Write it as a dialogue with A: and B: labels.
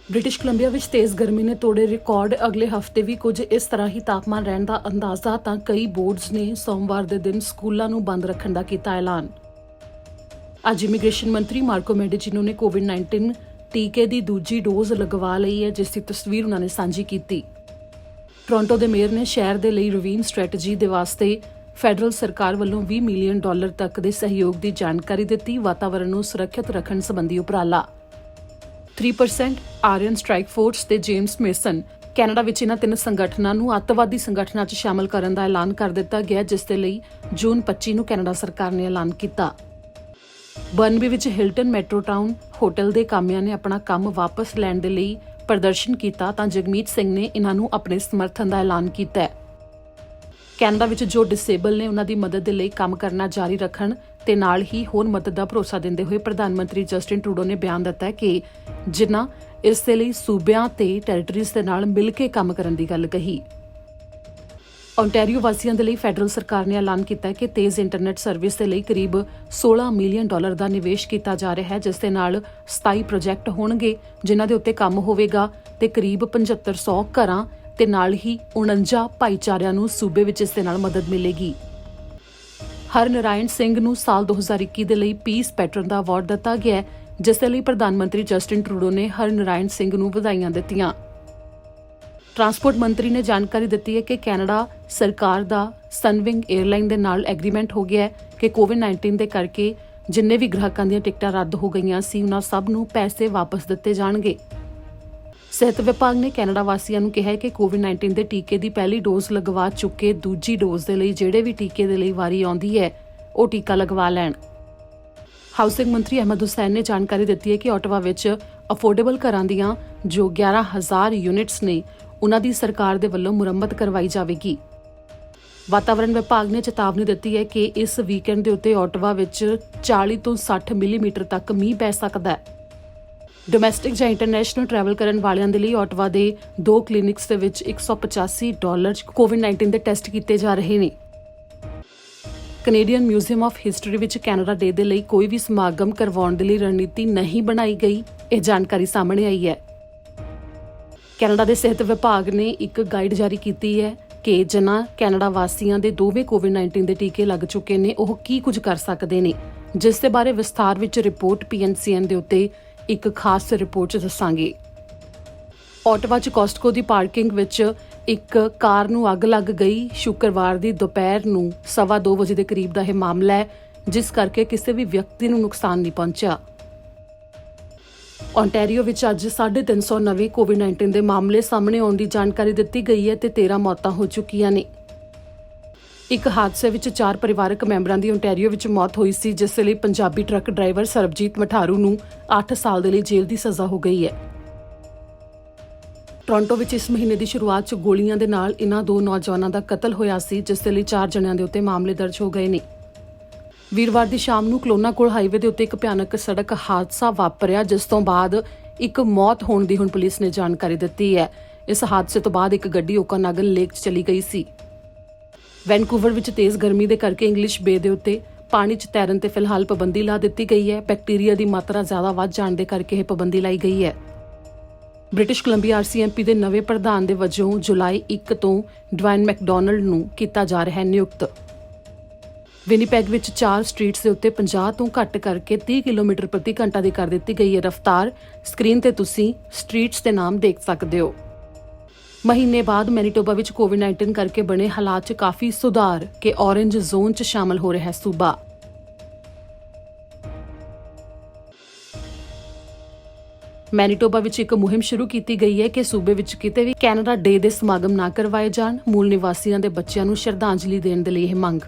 A: British Columbia ਵਿੱਚ ਤੇਜ਼ ਗਰਮੀ ਨੇ ਤੋੜੇ ਰਿਕਾਰਡ। ਅਗਲੇ ਹਫ਼ਤੇ ਵੀ ਕੁਝ ਇਸ ਤਰ੍ਹਾਂ ਹੀ ਤਾਪਮਾਨ ਰਹਿਣ ਦਾ ਅੰਦਾਜ਼ਾ। ਤਾਂ ਕਈ ਬੋਰਡਸ ਨੇ ਸੋਮਵਾਰ ਦੇ ਦਿਨ ਸਕੂਲਾਂ ਨੂੰ ਬੰਦ ਰੱਖਣ ਦਾ ਕੀਤਾ ਐਲਾਨ। ਅੱਜ ਇਮੀਗ੍ਰੇਸ਼ਨ ਮੰਤਰੀ ਮਾਰਕੋ ਮੈਡੀਚੀਨੋ ਨੇ ਕੋਵਿਡ-19 ਟੀਕੇ ਦੀ ਦੂਜੀ ਡੋਜ਼ ਲਗਵਾ ਲਈ ਹੈ, ਜਿਸ ਦੀ ਤਸਵੀਰ ਉਹਨਾਂ ਨੇ ਸਾਂਝੀ ਕੀਤੀ। ਟੋਰਾਂਟੋ ਦੇ ਮੇਅਰ ਨੇ ਸ਼ਹਿਰ ਦੇ ਲਈ ਰਵੀਨ ਸਟ੍ਰੈਟਜੀ ਦੇ ਵਾਸਤੇ ਫੈਡਰਲ ਸਰਕਾਰ ਵੱਲੋਂ $20 ਮਿਲੀਅਨ ਤੱਕ ਦੇ ਸਹਿਯੋਗ ਦੀ ਜਾਣਕਾਰੀ ਦਿੱਤੀ। ਵਾਤਾਵਰਣ ਨੂੰ ਸੁਰੱਖਿਅਤ ਰੱਖਣ ਸੰਬੰਧੀ ਉਪਰਾਲਾ 3% ਆਰੀਅਨ ਸਟ੍ਰਾਈਕ ਫੋਰਸ ਤੇ ਜੇਮਸ ਮੇਸਨ ਕੈਨੇਡਾ ਵਿੱਚ ਇਹਨਾਂ ਤਿੰਨ ਸੰਗਠਨਾਂ ਨੂੰ ਅੱਤਵਾਦੀ ਸੰਗਠਨਾਂ 'ਚ ਸ਼ਾਮਲ ਕਰਨ ਦਾ ਐਲਾਨ ਕਰ ਦਿੱਤਾ ਗਿਆ, ਜਿਸ ਦੇ ਲਈ ਜੂਨ 25 ਨੂੰ ਕੈਨੇਡਾ ਸਰਕਾਰ ਨੇ ਐਲਾਨ ਕੀਤਾ। ਬਰਨਬੀ ਵਿੱਚ ਹਿਲਟਨ ਮੈਟਰੋ ਟਾਊਨ ਹੋਟਲ ਦੇ ਕਾਮਿਆਂ ਨੇ ਆਪਣਾ ਕੰਮ ਵਾਪਸ ਲੈਣ ਦੇ ਲਈ ਪ੍ਰਦਰਸ਼ਨ ਕੀਤਾ, ਤਾਂ ਜਗਮੀਤ ਸਿੰਘ ਨੇ ਇਹਨਾਂ ਨੂੰ ਆਪਣੇ ਸਮਰਥਨ ਦਾ ਐਲਾਨ ਕੀਤਾ ਹੈ। ਕੈਨੇਡਾ ਵਿੱਚ ਜੋ ਡਿਸੇਬਲ ਨੇ ਉਹਨਾਂ ਦੀ ਮਦਦ ਦੇ ਲਈ ਕੰਮ ਕਰਨਾ ਜਾਰੀ ਰੱਖਣ ਤੇ ਨਾਲ ਹੀ ਹੋਰ ਮਦਦ ਦਾ ਭਰੋਸਾ ਦਿੰਦੇ ਹੋਏ ਪ੍ਰਧਾਨ ਮੰਤਰੀ ਜਸਟਿਨ ਟਰੂਡੋ ਨੇ ਬਿਆਨ ਦਿੱਤਾ ਹੈ ਕਿ ਜਿਨ੍ਹਾਂ ਇਸ ਦੇ ਲਈ ਸੂਬਿਆਂ ਤੇ ਟੈਰੀਟਰੀਜ਼ ਦੇ ਨਾਲ ਮਿਲ ਕੇ ਕੰਮ ਕਰਨ ਦੀ ਗੱਲ ਕਹੀ। ਓਨਟਾਰੀਓ ਵਾਸੀਆਂ ਦੇ ਲਈ ਫੈਡਰਲ ਸਰਕਾਰ ਨੇ ਐਲਾਨ ਕੀਤਾ ਹੈ ਕਿ ਤੇਜ਼ ਇੰਟਰਨੈਟ ਸਰਵਿਸ ਦੇ ਲਈ ਕਰੀਬ $16 ਮਿਲੀਅਨ ਦਾ ਨਿਵੇਸ਼ ਕੀਤਾ ਜਾ ਰਿਹਾ ਹੈ, ਜਿਸ ਦੇ ਨਾਲ 27 ਪ੍ਰੋਜੈਕਟ ਹੋਣਗੇ ਜਿਨ੍ਹਾਂ ਦੇ ਉੱਤੇ ਕੰਮ ਹੋਵੇਗਾ ਤੇ ਕਰੀਬ 7500 ਘਰਾਂ ਤੇ ਨਾਲ ਹੀ 49 ਭਾਈਚਾਰਿਆਂ ਨੂੰ ਸੂਬੇ ਵਿੱਚ ਇਸ ਦੇ ਨਾਲ ਮਦਦ ਮਿਲੇਗੀ। ਹਰਨਰਾਇਣ ਸਿੰਘ ਨੂੰ ਸਾਲ 2021 ਦੇ ਲਈ ਪੀਸ ਪੈਟਰਨ ਦਾ ਅਵਾਰਡ ਦਿੱਤਾ ਗਿਆ, ਜਿਸ ਦੇ ਲਈ ਪ੍ਰਧਾਨ ਮੰਤਰੀ ਜਸਟਿਨ ਟਰੂਡੋ ਨੇ ਹਰਨਰਾਇਣ ਸਿੰਘ ਨੂੰ ਵਧਾਈਆਂ ਦਿੱਤੀਆਂ। ਟਰਾਂਸਪੋਰਟ ਮੰਤਰੀ ਨੇ ਜਾਣਕਾਰੀ ਦਿੱਤੀ ਹੈ ਕਿ ਕੈਨੇਡਾ ਸਰਕਾਰ ਦਾ ਸਨਵਿੰਗ 에ਅਰਲਾਈਨ ਦੇ ਨਾਲ ਐਗਰੀਮੈਂਟ ਹੋ ਗਿਆ ਹੈ ਕਿ ਕੋਵਿਡ-19 ਦੇ ਕਰਕੇ ਜਿੰਨੇ ਵੀ ਗ੍ਰਾਹਕਾਂ ਦੀਆਂ ਟਿਕਟਾਂ ਰੱਦ ਹੋ ਗਈਆਂ ਸੀ, ਉਹਨਾਂ ਸਭ ਨੂੰ ਪੈਸੇ ਵਾਪਸ ਦਿੱਤੇ ਜਾਣਗੇ। ਸਿਹਤ ਵਿਭਾਗ ਨੇ ਕੈਨੇਡਾ ਵਾਸੀਆਂ ਨੂੰ ਕਿਹਾ ਹੈ ਕਿ ਕੋਵਿਡ-19 ਦੇ ਟੀਕੇ ਦੀ ਪਹਿਲੀ ਡੋਜ਼ ਲਗਵਾ ਚੁੱਕੇ ਦੂਜੀ ਡੋਜ਼ ਦੇ ਲਈ ਜਿਹੜੇ ਵੀ ਟੀਕੇ ਦੇ ਲਈ ਵਾਰੀ ਆਉਂਦੀ ਹੈ ਉਹ ਟੀਕਾ ਲਗਵਾ ਲੈਣ। ਹਾਊਸਿੰਗ ਮੰਤਰੀ ਅਹਿਮਦ ਹੁਸੈਨ ਨੇ ਜਾਣਕਾਰੀ ਦਿੱਤੀ ਹੈ ਕਿ ਓਟਵਾ ਵਿੱਚ ਅਫੋਰਡੇਬਲ ਘਰਾਂ ਦੀਆਂ ਜੋ 11,000 ਯੂਨਿਟਸ ਨੇ ਉਹਨਾਂ ਦੀ ਸਰਕਾਰ ਦੇ ਵੱਲੋਂ ਮੁਰੰਮਤ ਕਰਵਾਈ ਜਾਵੇਗੀ। ਵਾਤਾਵਰਣ ਵਿਭਾਗ ਨੇ ਚੇਤਾਵਨੀ ਦਿੱਤੀ ਹੈ ਕਿ ਇਸ ਵੀਕਐਂਡ ਦੇ ਉੱਤੇ ਓਟਵਾ ਵਿੱਚ 40 ਤੋਂ 60 ਮਿਲੀਮੀਟਰ ਤੱਕ ਮੀਂਹ ਪੈ ਸਕਦਾ ਹੈ। ਡੋਮੈਸਟਿਕ ਜਾਂ ਇੰਟਰਨੈਸ਼ਨਲ ਟਰੈਵਲ ਕਰਨ ਵਾਲਿਆਂ ਦੇ ਲਈ ਓਟਵਾ ਦੇ 2 ਕਲੀਨਿਕਸ ਦੇ ਵਿੱਚ $185 ਕੋਵਿਡ-19 ਦੇ ਟੈਸਟ ਕੀਤੇ ਜਾ ਰਹੇ ਨੇ। ਕੈਨੇਡੀਅਨ ਮਿਊਜ਼ੀਅਮ ਆਫ ਹਿਸਟਰੀ ਵਿੱਚ ਕੈਨੇਡਾ ਡੇ ਦੇ ਲਈ ਕੋਈ ਵੀ ਸਮਾਗਮ ਕਰਵਾਉਣ ਦੇ ਲਈ ਰਣਨੀਤੀ ਨਹੀਂ ਬਣਾਈ ਗਈ, ਇਹ ਜਾਣਕਾਰੀ ਸਾਹਮਣੇ ਆਈ ਹੈ। ਕੈਨੇਡਾ ਦੇ ਸਿਹਤ ਵਿਭਾਗ ਨੇ ਇੱਕ ਗਾਈਡ ਜਾਰੀ ਕੀਤੀ ਹੈ ਕਿ ਜਿਨ੍ਹਾਂ ਕੈਨੇਡਾ ਵਾਸੀਆਂ ਦੇ ਦੋਵੇਂ ਕੋਵਿਡ-19 ਦੇ ਟੀਕੇ ਲੱਗ ਚੁੱਕੇ ਨੇ ਉਹ ਕੀ ਕੁਝ ਕਰ ਸਕਦੇ ਨੇ, ਜਿਸ ਦੇ ਬਾਰੇ ਵਿਸਥਾਰ ਵਿੱਚ ਰਿਪੋਰਟ PNCN ਦੇ ਉੱਤੇ ਇੱਕ ਖਾਸ ਰਿਪੋਰਟ 'ਚ ਦੱਸਾਂਗੇ। ਓਟਵਾ 'ਚ ਕੋਸਟਕੋ ਦੀ ਪਾਰਕਿੰਗ ਵਿੱਚ ਇੱਕ ਕਾਰ ਨੂੰ ਅੱਗ ਲੱਗ ਗਈ। ਸ਼ੁੱਕਰਵਾਰ ਦੀ ਦੁਪਹਿਰ ਨੂੰ 2:15 ਵਜੇ ਦੇ ਕਰੀਬ ਦਾ ਇਹ ਮਾਮਲਾ ਹੈ, ਜਿਸ ਕਰਕੇ ਕਿਸੇ ਵੀ ਵਿਅਕਤੀ ਨੂੰ ਨੁਕਸਾਨ ਨਹੀਂ ਪਹੁੰਚਿਆ। ਓਨਟਾਰੀਓ ਵਿੱਚ ਅੱਜ 350 ਨਵੇਂ ਕੋਵਿਡ-19 ਦੇ ਮਾਮਲੇ ਸਾਹਮਣੇ ਆਉਣ ਦੀ ਜਾਣਕਾਰੀ ਦਿੱਤੀ ਗਈ ਹੈ ਤੇ 13 ਮੌਤਾਂ ਹੋ ਚੁੱਕੀਆਂ ਨੇ। ਇੱਕ ਹਾਦਸੇ ਵਿੱਚ 4 ਪਰਿਵਾਰਕ ਮੈਂਬਰਾਂ ਦੀ ਓਨਟਾਰੀਓ ਵਿੱਚ ਮੌਤ ਹੋਈ ਸੀ, ਜਿਸ ਲਈ ਪੰਜਾਬੀ ਟਰੱਕ ਡਰਾਈਵਰ ਸਰਬਜੀਤ ਮਠਾਰੂ ਨੂੰ 8 ਸਾਲ ਦੇ ਲਈ ਜੇਲ੍ਹ ਦੀ ਸਜ਼ਾ ਹੋ ਗਈ ਹੈ। ਟੋਰਾਂਟੋ ਵਿੱਚ ਇਸ ਮਹੀਨੇ ਦੀ ਸ਼ੁਰੂਆਤ 'ਚ ਗੋਲੀਆਂ ਦੇ ਨਾਲ ਇਹਨਾਂ 2 ਨੌਜਵਾਨਾਂ ਦਾ ਕਤਲ ਹੋਇਆ ਸੀ, ਜਿਸ ਦੇ ਲਈ 4 ਜਣਿਆਂ ਦੇ ਉੱਤੇ ਮਾਮਲੇ ਦਰਜ ਹੋ ਗਏ ਨੇ। ਵੀਰਵਾਰ ਦੀ ਸ਼ਾਮ ਨੂੰ ਕਲੋਨਾ ਕੋਲ ਹਾਈਵੇ ਦੇ ਉੱਤੇ ਇੱਕ ਭਿਆਨਕ ਸੜਕ ਹਾਦਸਾ ਵਾਪਰਿਆ, ਜਿਸ ਤੋਂ ਬਾਅਦ ਇੱਕ ਮੌਤ ਹੋਣ ਦੀ ਹੁਣ ਪੁਲਿਸ ਨੇ ਜਾਣਕਾਰੀ ਦਿੱਤੀ ਹੈ। ਇਸ ਹਾਦਸੇ ਤੋਂ ਬਾਅਦ ਇੱਕ ਗੱਡੀ ਓਕਾਨਾਗਨ ਲੇਕ 'ਚ ਚਲੀ ਗਈ ਸੀ। ਵੈਨਕੂਵਰ ਵਿੱਚ ਤੇਜ਼ ਗਰਮੀ ਦੇ ਕਰਕੇ ਇੰਗਲਿਸ਼ ਬੇ ਦੇ ਉੱਤੇ ਪਾਣੀ 'ਚ ਤੈਰਨ ਤੇ ਫਿਲਹਾਲ ਪਾਬੰਦੀ ਲਾ ਦਿੱਤੀ ਗਈ ਹੈ। ਬੈਕਟੀਰੀਆ ਦੀ ਮਾਤਰਾ ਜ਼ਿਆਦਾ ਵੱਧ ਜਾਣ ਦੇ ਕਰਕੇ ਇਹ ਪਾਬੰਦੀ ਲਾਈ ਗਈ ਹੈ। ਬ੍ਰਿਟਿਸ਼ ਕੋਲੰਬੀਆ RCMP ਦੇ ਨਵੇਂ ਪ੍ਰਧਾਨ ਦੇ ਵਜੋਂ ਜੁਲਾਈ 1 ਤੋਂ ਡਵਾਈਨ ਮੈਕਡੋਨਲਡ ਨੂੰ ਕੀਤਾ ਜਾ ਰਿਹਾ ਹੈ ਨਿਯੁਕਤ। ਵਿਨੀਪੈਗ ਵਿੱਚ 4 ਸਟਰੀਟਸ ਦੇ ਉੱਤੇ 50 ਤੋਂ ਘੱਟ ਕਰਕੇ 30 ਕਿਲੋਮੀਟਰ ਪ੍ਰਤੀ ਘੰਟਾ ਦੀ ਕਰ ਦਿੱਤੀ ਗਈ ਹੈ ਰਫ਼ਤਾਰ। ਸਕਰੀਨ ਤੇ ਤੁਸੀਂ ਸਟਰੀਟਸ ਦੇ ਨਾਮ ਦੇਖ ਸਕਦੇ ਹੋ। ਮਹੀਨੇ ਬਾਅਦ ਮੈਨੀਟੋਬਾ ਵਿੱਚ ਕੋਵਿਡ-19 ਕਰਕੇ ਬਣੇ ਹਾਲਾਤ 'ਚ ਕਾਫੀ ਸੁਧਾਰ ਕਿ ਔਰੇਂਜ ਜ਼ੋਨ 'ਚ ਸ਼ਾਮਲ ਹੋ ਰਿਹਾ ਹੈ ਸੂਬਾ। ਮੈਨੀਟੋਬਾ ਵਿੱਚ ਇੱਕ ਮੁਹਿੰਮ ਸ਼ੁਰੂ ਕੀਤੀ ਗਈ ਹੈ ਕਿ ਸੂਬੇ ਵਿੱਚ ਕਿਤੇ ਵੀ ਕੈਨੇਡਾ ਡੇ ਦੇ ਸਮਾਗਮ ਨਾ ਕਰਵਾਏ ਜਾਣ। ਮੂਲ ਨਿਵਾਸੀਆਂ ਦੇ ਬੱਚਿਆਂ ਨੂੰ ਸ਼ਰਧਾਂਜਲੀ ਦੇਣ ਦੇ ਲਈ ਇਹ ਮੰਗ